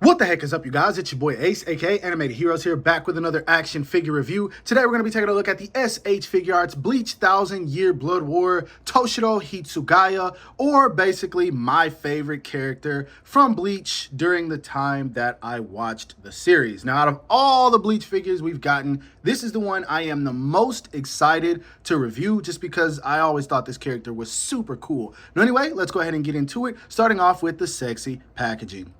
What the heck is up, you guys? It's your boy Ace, aka Animated Heroes here, back with another action figure review. Today we're going to be taking a look at the SH Figuarts Bleach 1000-Year Blood War Toushiro Hitsugaya, or basically my favorite character from Bleach during the time that I watched the series. Now, out of all the Bleach figures we've gotten, this is the one I am the most excited to review just because I always thought this character was super cool. Now, anyway, let's go ahead and get into it, starting off with the sexy packaging.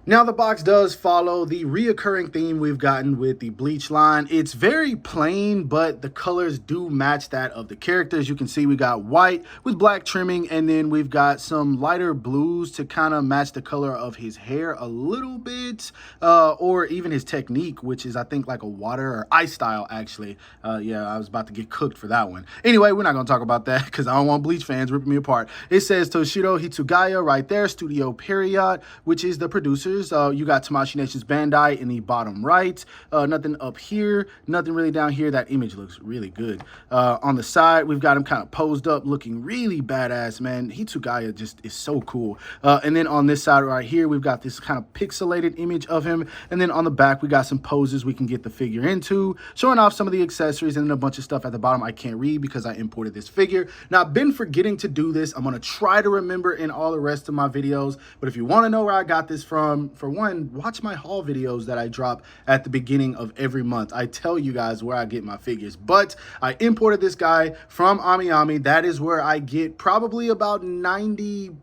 Now, the box does follow the reoccurring theme we've gotten with the Bleach line. It's very plain, but the colors do match that of the characters. You can see we got white with black trimming, and then we've got some lighter blues to kind of match the color of his hair a little bit, or even his technique, which is, I think, like a water or ice style, actually. Yeah, I was about to get cooked for that one. Anyway, we're not going to talk about that because I don't want Bleach fans ripping me apart. It says Toushiro Hitsugaya right there, Studio Period, which is the producer. You got Tamashii Nation's Bandai in the bottom right. Nothing up here, nothing really down here. That image looks really good. On the side, we've got him kind of posed up, looking really badass, man. Hitsugaya just is so cool. And then on this side right here, we've got this kind of pixelated image of him. And then on the back, we got some poses we can get the figure into, showing off some of the accessories and then a bunch of stuff at the bottom I can't read because I imported this figure. Now, I've been forgetting to do this. I'm going to try to remember in all the rest of my videos. But if you want to know where I got this from, for one, watch my haul videos that I drop at the beginning of every month. I tell you guys where I get my figures, but I imported this guy from Ami. That is where I get probably about 98%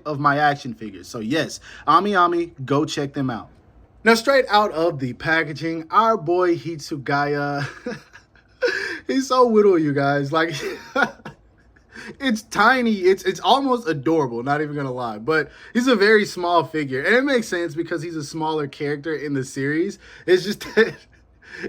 of my action figures. So yes, Ami, go check them out. Now, straight out of the packaging, our boy Hitsugaya, he's so little, you guys. Like, it's tiny. It's almost adorable, not even gonna lie, but he's a very small figure, and it makes sense because he's a smaller character in the series. It's just that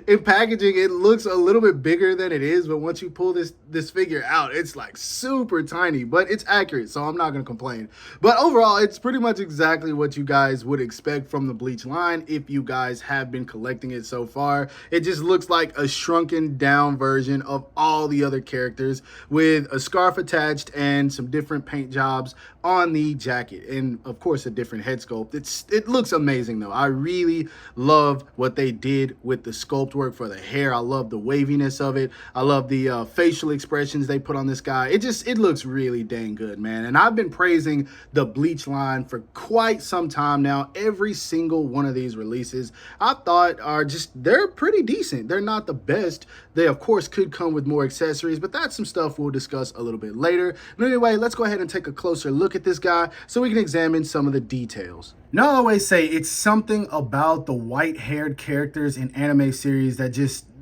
in packaging it looks a little bit bigger than it is, but once you pull this figure out, it's like super tiny, but it's accurate, so I'm not gonna complain. But overall, it's pretty much exactly what you guys would expect from the Bleach line if you guys have been collecting it so far. It just looks like a shrunken down version of all the other characters with a scarf attached and some different paint jobs on the jacket, and of course a different head sculpt. It looks amazing though. I really love what they did with the sculpt work for the hair. I love the waviness of it. I love the facial expressions they put on this guy. It looks really dang good, man. And I've been praising the Bleach line for quite some time now. Every single one of these releases I thought they're pretty decent. They're not the best. They of course could come with more accessories, but that's some stuff we'll discuss a little bit later. But anyway, let's go ahead and take a closer look at this guy so we can examine some of the details. Now, I always say it's something about the white-haired characters in anime series that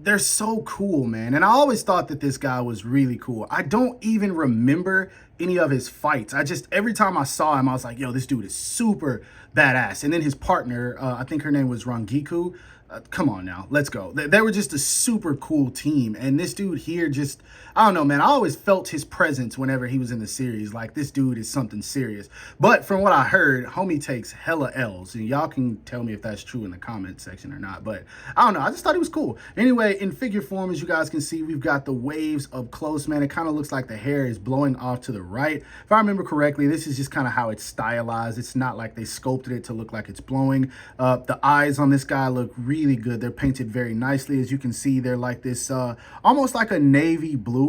they're so cool, man. And I always thought that this guy was really cool. I don't even remember any of his fights. Every time I saw him, I was like, yo, this dude is super badass. And then his partner, I think her name was Rangiku. Come on now, let's go. They were just a super cool team. And this dude here I don't know, man. I always felt his presence whenever he was in the series. Like, this dude is something serious. But from what I heard, homie takes hella L's. And y'all can tell me if that's true in the comment section or not. But I don't know. I just thought he was cool. Anyway, in figure form, as you guys can see, we've got the waves up close, man. It kind of looks like the hair is blowing off to the right. If I remember correctly, this is just kind of how it's stylized. It's not like they sculpted it to look like it's blowing. The eyes on this guy look really good. They're painted very nicely. As you can see, they're like this almost like a navy blue,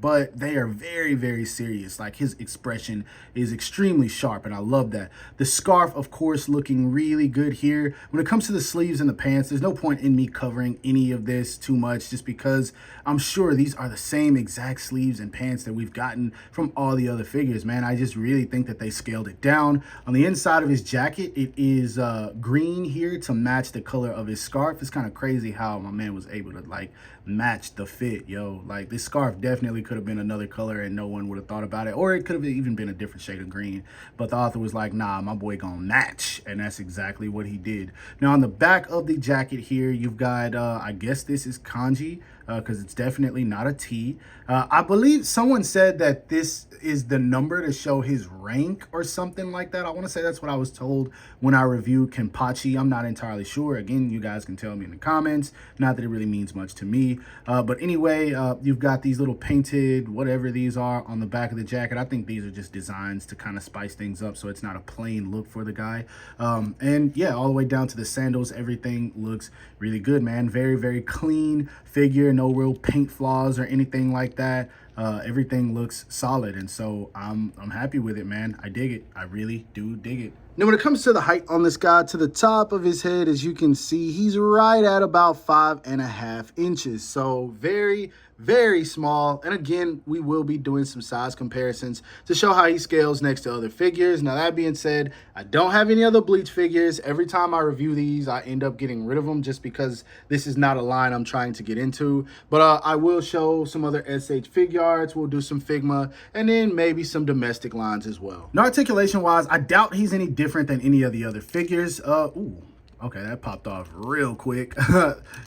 but they are very, very serious. Like, his expression is extremely sharp, and I love that. The scarf, of course, looking really good here. When it comes to the sleeves and the pants, there's no point in me covering any of this too much, just because I'm sure these are the same exact sleeves and pants that we've gotten from all the other figures, man. I just really think that they scaled it down. On the inside of his jacket, it is green here to match the color of his scarf. It's kind of crazy how my man was able to like match the fit, yo. Like, this scarf definitely could have been another color and no one would have thought about it, or it could have even been a different shade of green, but the author was like, nah, my boy gonna match, and that's exactly what he did. Now, on the back of the jacket here, you've got I guess this is kanji, because it's definitely not a T. I believe someone said that this is the number to show his rank or something like that. I want to say that's what I was told when I reviewed Kenpachi. I'm not entirely sure. Again, you guys can tell me in the comments. Not that it really means much to me. me. But anyway, you've got these little painted, whatever these are, on the back of the jacket. I think these are just designs to kind of spice things up so it's not a plain look for the guy. And yeah, all the way down to the sandals, everything looks really good, man. Very, very clean figure, no real paint flaws or anything like that. Everything looks solid, and so I'm happy with it, man. I dig it. I really do dig it. Now, when it comes to the height on this guy, to the top of his head, as you can see, he's right at about 5.5 inches. So very, very small. And again, we will be doing some size comparisons to show how he scales next to other figures. Now, that being said, I don't have any other Bleach figures. Every time I review these, I end up getting rid of them just because this is not a line I'm trying to get into. But I will show some other SH Figuarts. We'll do some Figma, and then maybe some domestic lines as well. Now, articulation-wise, I doubt he's any different than any of the other figures. Ooh, okay, that popped off real quick.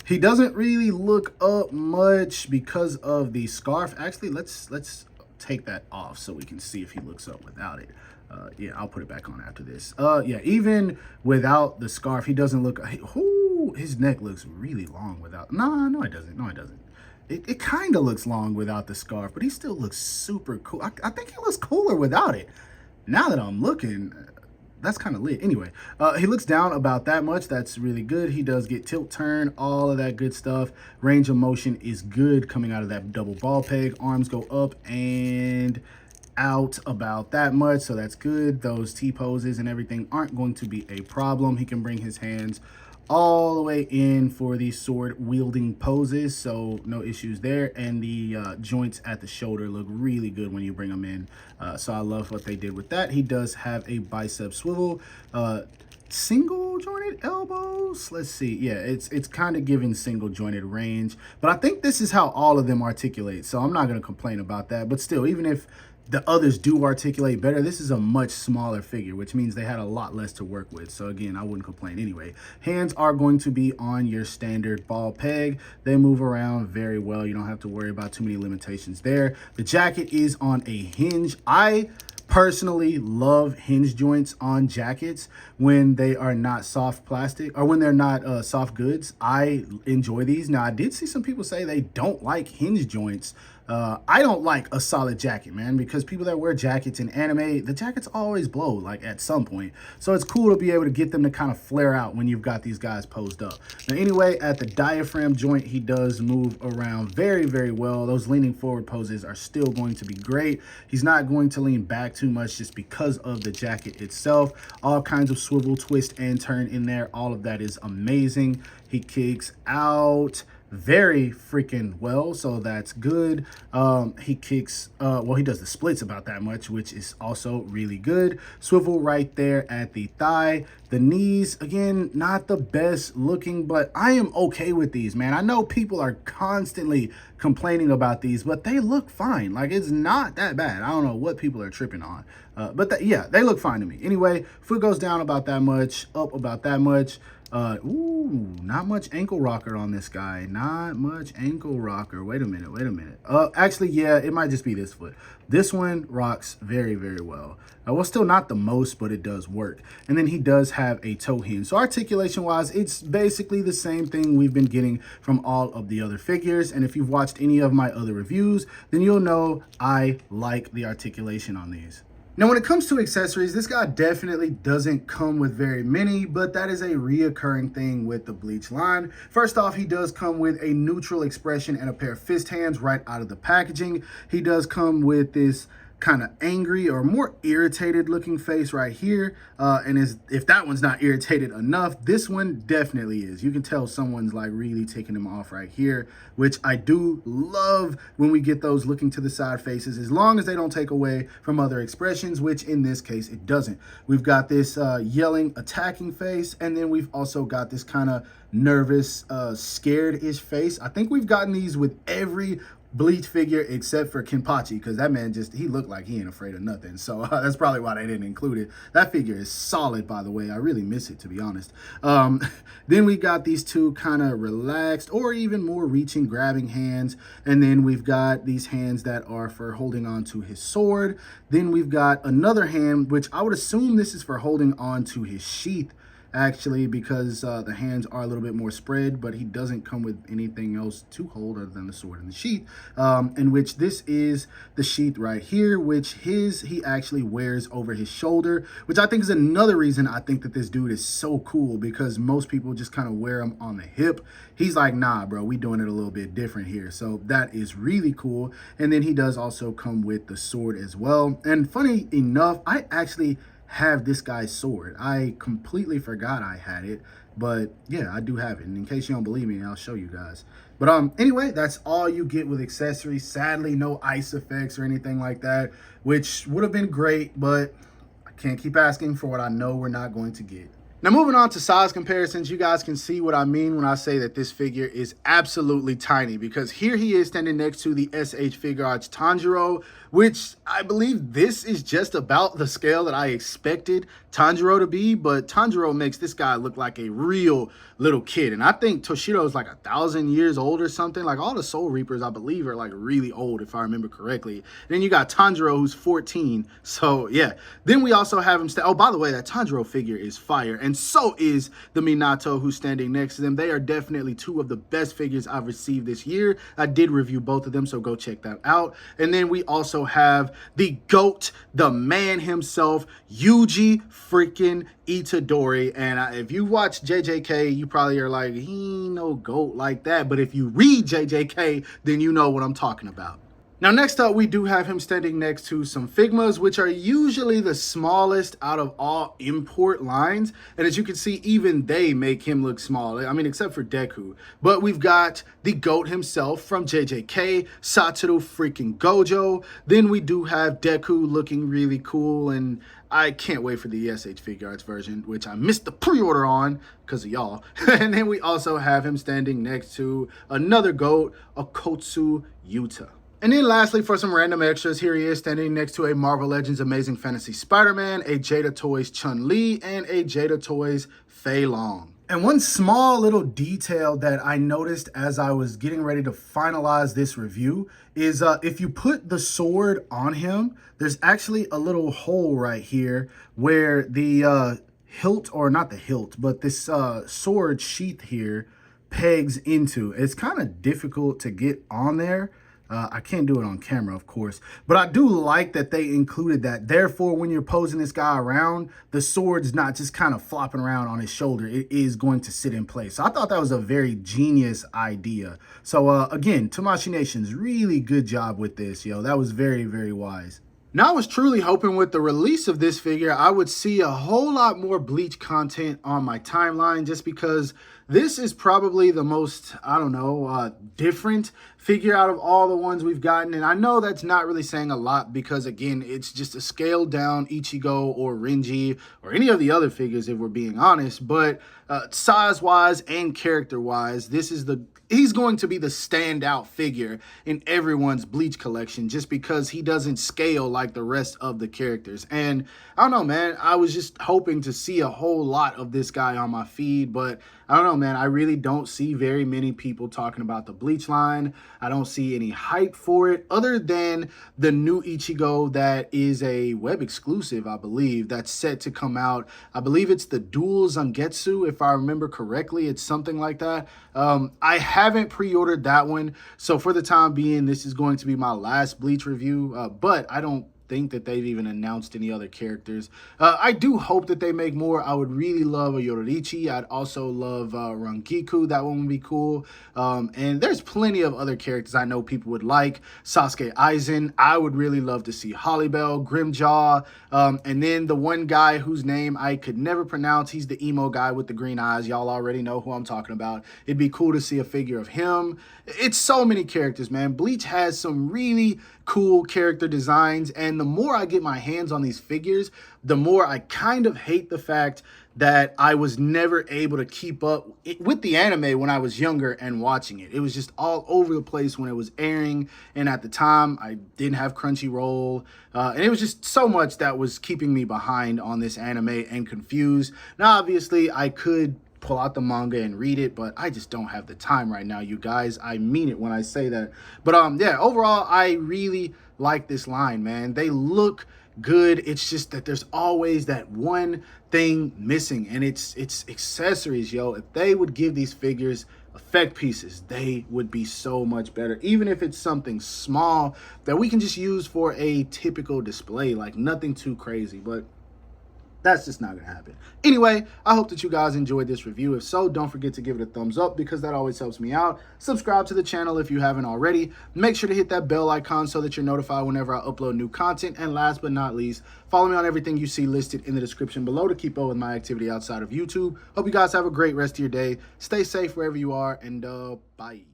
He doesn't really look up much because of the scarf. Actually, let's take that off so we can see if he looks up without it. Yeah, I'll put it back on after this. Yeah, even without the scarf, he doesn't look. Ooh, his neck looks really long without. No, it doesn't. No, it doesn't. It kind of looks long without the scarf, but he still looks super cool. I think he looks cooler without it. Now that I'm looking, that's kind of lit. Anyway, he looks down about that much. That's really good. He does get tilt turn, all of that good stuff. Range of motion is good coming out of that double ball peg. Arms go up and out about that much, so that's good. Those T-poses and everything aren't going to be a problem. He can bring his hands all the way in for these sword wielding poses, so no issues there. And the joints at the shoulder look really good when you bring them in, so I love what they did with that. He does have a bicep swivel, single jointed elbows. Let's see, yeah, it's kind of giving single jointed range, but I think this is how all of them articulate, so I'm not going to complain about that. But still, even if the others do articulate better, this is a much smaller figure, which means they had a lot less to work with. So again, I wouldn't complain anyway. Hands are going to be on your standard ball peg. They move around very well. You don't have to worry about too many limitations there. The jacket is on a hinge. I personally love hinge joints on jackets when they are not soft plastic, or when they're not soft goods. I enjoy these. Now, I did see some people say they don't like hinge joints. I don't like a solid jacket, man, because people that wear jackets in anime, the jackets always blow, like, at some point. So it's cool to be able to get them to kind of flare out when you've got these guys posed up. Now, anyway, at the diaphragm joint, he does move around very, very well. Those leaning forward poses are still going to be great. He's not going to lean back too much just because of the jacket itself. All kinds of swivel, twist, and turn in there. All of that is amazing. He kicks out very freaking well, so that's good. He kicks, well, he does the splits about that much, which is also really good. Swivel right there at the thigh. The knees, again, not the best looking, but I am okay with these, man. I know people are constantly complaining about these, but they look fine. Like, it's not that bad. I don't know what people are tripping on, but yeah, they look fine to me. Anyway, foot goes down about that much, up about that much. Ooh, not much ankle rocker on this guy. Not much ankle rocker. Wait a minute. Actually, yeah, it might just be this foot. This one rocks very, very well. Well, still not the most, but it does work. And then he does have a toe hinge. So articulation-wise, it's basically the same thing we've been getting from all of the other figures. And if you've watched any of my other reviews, then you'll know I like the articulation on these. Now, when it comes to accessories, this guy definitely doesn't come with very many, but that is a reoccurring thing with the Bleach line. First off, he does come with a neutral expression and a pair of fist hands right out of the packaging. He does come with this kind of angry or more irritated looking face right here, and if that one's not irritated enough, this one definitely is. You can tell someone's like really taking him off right here, which I do love when we get those looking to the side faces, as long as they don't take away from other expressions, which in this case it doesn't. We've got this yelling, attacking face, and then we've also got this kind of nervous, scared-ish face. I think we've gotten these with every Bleach figure except for Kenpachi, because that man he looked like he ain't afraid of nothing. So that's probably why they didn't include it. That figure is solid, by the way. I really miss it, to be honest. Then we got these two kind of relaxed or even more reaching, grabbing hands. And then we've got these hands that are for holding on to his sword. Then we've got another hand, which I would assume this is for holding on to his sheath. actually, because the hands are a little bit more spread, but he doesn't come with anything else to hold other than the sword and the sheath, in which this is the sheath right here, which he actually wears over his shoulder, which I think is another reason I think that this dude is so cool, because most people just kind of wear him on the hip. He's like, nah, bro, we doing it a little bit different here. So that is really cool. And then he does also come with the sword as well. And funny enough, I actually have this guy's sword. I completely forgot I had it, but yeah, I do have it. And in case you don't believe me, I'll show you guys. But anyway, that's all you get with accessories. Sadly, no ice effects or anything like that, which would have been great, but I can't keep asking for what I know we're not going to get. Now, moving on to size comparisons, you guys can see what I mean when I say that this figure is absolutely tiny, because here he is standing next to the SH Figuarts Tanjiro, which I believe this is just about the scale that I expected Tanjiro to be, but Tanjiro makes this guy look like a real little kid. And I think Toushiro is like 1,000 years old or something. Like all the Soul Reapers, I believe, are like really old, if I remember correctly. And then you got Tanjiro, who's 14. So yeah. Then we also have him. Oh, by the way, that Tanjiro figure is fire. And so is the Minato who's standing next to them. They are definitely two of the best figures I've received this year. I did review both of them, so go check that out. And then we also have the GOAT, the man himself, Yuji freaking Itadori. And if you watch JJK, you probably are like, he ain't no GOAT like that. But if you read JJK, then you know what I'm talking about. Now, next up, we do have him standing next to some Figmas, which are usually the smallest out of all import lines. And as you can see, even they make him look small. I mean, except for Deku. But we've got the GOAT himself from JJK, Satoru freaking Gojo. Then we do have Deku looking really cool, and I can't wait for the SH Figuarts version, which I missed the pre-order on because of y'all. And then we also have him standing next to another GOAT, Okotsu Yuta. And then lastly, for some random extras, here he is standing next to a Marvel Legends Amazing Fantasy Spider-Man, a Jada Toys Chun-Li, and a Jada Toys Fei Long. And one small little detail that I noticed as I was getting ready to finalize this review is if you put the sword on him, there's actually a little hole right here where the hilt, or not the hilt, but this sword sheath here pegs into. It's kind of difficult to get on there. I can't do it on camera, of course, but I do like that they included that. Therefore, when you're posing this guy around, the sword's not just kind of flopping around on his shoulder. It is going to sit in place. So I thought that was a very genius idea. So again, Tamashii Nation's really good job with this, yo. That was very, very wise. Now, I was truly hoping with the release of this figure, I would see a whole lot more Bleach content on my timeline, just because this is probably the most, I don't know, different figure out of all the ones we've gotten. And I know that's not really saying a lot because, again, it's just a scaled down Ichigo or Renji or any of the other figures, if we're being honest. But size-wise and character-wise, he's going to be the standout figure in everyone's Bleach collection, just because he doesn't scale like the rest of the characters. And I don't know, man, I was just hoping to see a whole lot of this guy on my feed, but I don't know, man, I really don't see very many people talking about the Bleach line. I don't see any hype for it other than the new Ichigo that is a web exclusive, I believe, that's set to come out. I believe it's the Dual Zangetsu, if I remember correctly. It's something like that. I haven't pre-ordered that one, so for the time being, this is going to be my last Bleach review, but I don't think that they've even announced any other characters. I do hope that they make more. I would really love a Yororichi. I'd also love Rangiku. That one would be cool. And there's plenty of other characters I know people would like. Sasuke Aizen. I would really love to see Hollybell, Grimjaw, and then the one guy whose name I could never pronounce. He's the emo guy with the green eyes. Y'all already know who I'm talking about. It'd be cool to see a figure of him. It's so many characters, man. Bleach has some really cool character designs, and the more I get my hands on these figures, the more I kind of hate the fact that I was never able to keep up with the anime when I was younger and watching it. It was just all over the place when it was airing, and at the time I didn't have Crunchyroll, and it was just so much that was keeping me behind on this anime and confused. Now, obviously, I could pull out the manga and read it, but I just don't have the time right now, you guys. I mean it when I say that. But yeah, overall, I really like this line, man. They look good. It's just that there's always that one thing missing, and it's accessories, yo. If they would give these figures effect pieces, they would be so much better. Even if it's something small that we can just use for a typical display, like nothing too crazy, but that's just not gonna happen. Anyway, I hope that you guys enjoyed this review. If so, don't forget to give it a thumbs up because that always helps me out. Subscribe to the channel if you haven't already. Make sure to hit that bell icon so that you're notified whenever I upload new content. And last but not least, follow me on everything you see listed in the description below to keep up with my activity outside of YouTube. Hope you guys have a great rest of your day. Stay safe wherever you are, and bye.